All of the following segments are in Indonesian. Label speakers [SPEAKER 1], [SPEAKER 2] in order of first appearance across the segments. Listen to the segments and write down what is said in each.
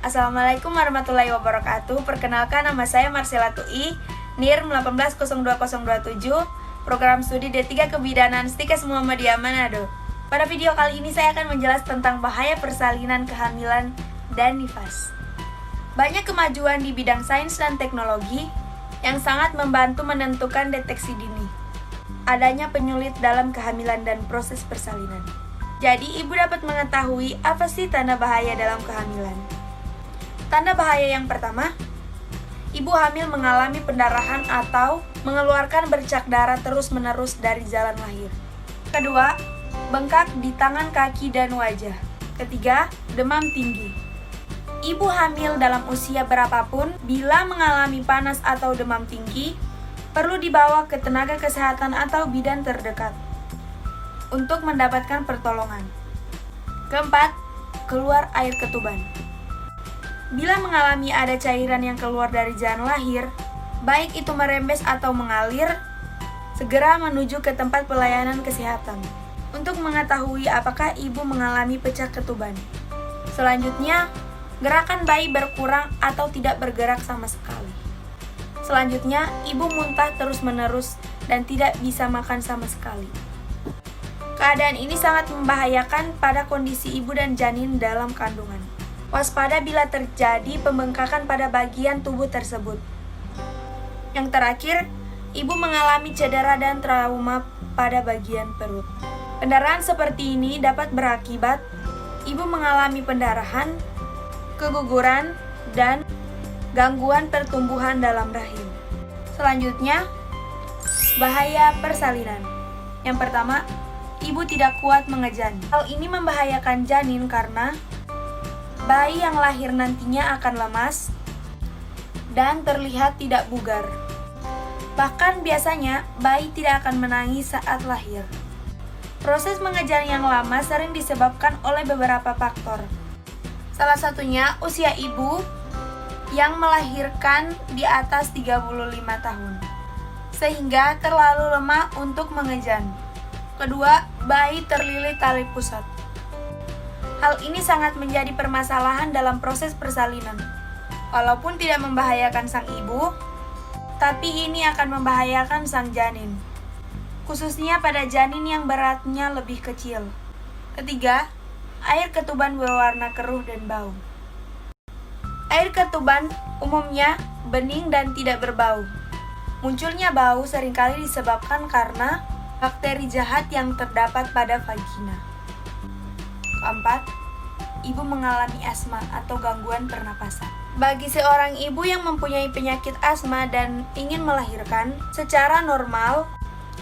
[SPEAKER 1] Assalamualaikum warahmatullahi wabarakatuh. Perkenalkan, nama saya Marcella Tui, NIR 18020027, Program Studi D3 Kebidanan Stikes Muhammadiyah Manado. Pada video kali ini saya akan menjelaskan tentang bahaya persalinan kehamilan dan nifas. Banyak kemajuan di bidang sains dan teknologi yang sangat membantu menentukan deteksi dini adanya penyulit dalam kehamilan dan proses persalinan. Jadi, ibu dapat mengetahui apa sih tanda bahaya dalam kehamilan. Tanda bahaya yang pertama, ibu hamil mengalami pendarahan atau mengeluarkan bercak darah terus-menerus dari jalan lahir. Kedua, bengkak di tangan, kaki, dan wajah. Ketiga, demam tinggi. Ibu hamil dalam usia berapapun, bila mengalami panas atau demam tinggi, perlu dibawa ke tenaga kesehatan atau bidan terdekat untuk mendapatkan pertolongan. Keempat, keluar air ketuban. Bila mengalami ada cairan yang keluar dari jalan lahir, baik itu merembes atau mengalir, segera menuju ke tempat pelayanan kesehatan untuk mengetahui apakah ibu mengalami pecah ketuban. Selanjutnya, gerakan bayi berkurang atau tidak bergerak sama sekali. Selanjutnya, ibu muntah terus-menerus dan tidak bisa makan sama sekali. Keadaan ini sangat membahayakan pada kondisi ibu dan janin dalam kandungan. Waspada bila terjadi pembengkakan pada bagian tubuh tersebut. Yang terakhir, ibu mengalami cedera dan trauma pada bagian perut. Pendarahan seperti ini dapat berakibat ibu mengalami pendarahan, keguguran, dan gangguan pertumbuhan dalam rahim. Selanjutnya, bahaya persalinan. Yang pertama, ibu tidak kuat mengejan. Hal ini membahayakan janin karena bayi yang lahir nantinya akan lemas dan terlihat tidak bugar. Bahkan biasanya bayi tidak akan menangis saat lahir. Proses mengejan yang lama sering disebabkan oleh beberapa faktor. Salah satunya usia ibu yang melahirkan di atas 35 tahun, sehingga terlalu lemah untuk mengejan. Kedua, bayi terlilit tali pusat. Hal ini sangat menjadi permasalahan dalam proses persalinan. Walaupun tidak membahayakan sang ibu, tapi ini akan membahayakan sang janin, khususnya pada janin yang beratnya lebih kecil. Ketiga, air ketuban berwarna keruh dan bau. Air ketuban umumnya bening dan tidak berbau. Munculnya bau seringkali disebabkan karena bakteri jahat yang terdapat pada vagina. Keempat, ibu mengalami asma atau gangguan pernapasan. Bagi seorang ibu yang mempunyai penyakit asma dan ingin melahirkan secara normal,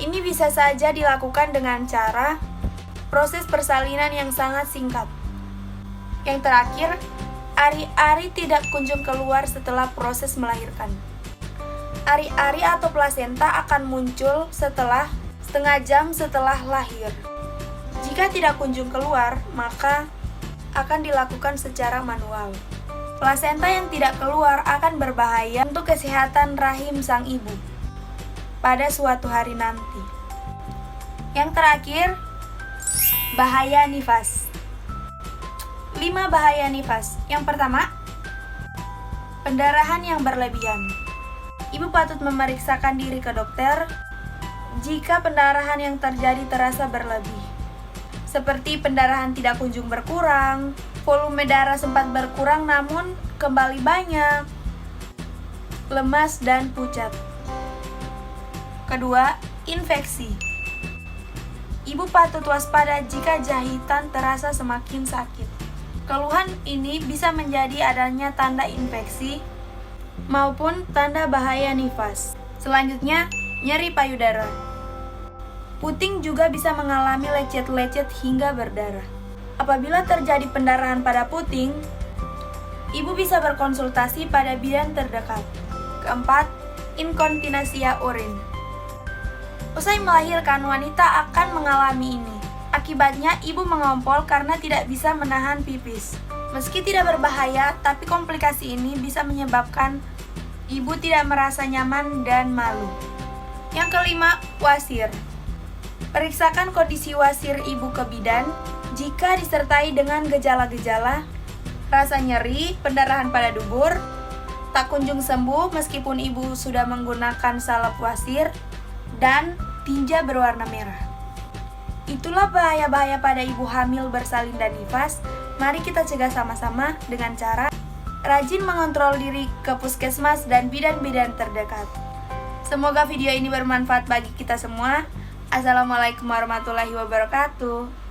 [SPEAKER 1] ini bisa saja dilakukan dengan cara proses persalinan yang sangat singkat. Yang terakhir, ari-ari tidak kunjung keluar setelah proses melahirkan. Ari-ari atau plasenta akan muncul setelah setengah jam setelah lahir. Jika tidak kunjung keluar, maka akan dilakukan secara manual. Plasenta yang tidak keluar akan berbahaya untuk kesehatan rahim sang ibu pada suatu hari nanti. Yang terakhir, bahaya nifas. 5 bahaya nifas. Yang pertama, pendarahan yang berlebihan. Ibu patut memeriksakan diri ke dokter jika pendarahan yang terjadi terasa berlebih, seperti pendarahan tidak kunjung berkurang, volume darah sempat berkurang namun kembali banyak, lemas dan pucat. Kedua, infeksi. Ibu patut waspada jika jahitan terasa semakin sakit. Keluhan ini bisa menjadi adanya tanda infeksi maupun tanda bahaya nifas. Selanjutnya, nyeri payudara. Puting juga bisa mengalami lecet-lecet hingga berdarah. Apabila terjadi pendarahan pada puting, ibu bisa berkonsultasi pada bidan terdekat. Keempat, inkontinensia urin. Usai melahirkan, wanita akan mengalami ini. Akibatnya, ibu mengompol karena tidak bisa menahan pipis. Meski tidak berbahaya, tapi komplikasi ini bisa menyebabkan ibu tidak merasa nyaman dan malu. Yang kelima, wasir. Periksakan kondisi wasir ibu ke bidan. Jika disertai dengan gejala-gejala, rasa nyeri, pendarahan pada dubur, tak kunjung sembuh meskipun ibu sudah menggunakan salep wasir, dan tinja berwarna merah. Itulah bahaya-bahaya pada ibu hamil bersalin dan nifas. Mari kita cegah sama-sama dengan cara rajin mengontrol diri ke puskesmas dan bidan-bidan terdekat. Semoga video ini bermanfaat bagi kita semua. Assalamualaikum warahmatullahi wabarakatuh.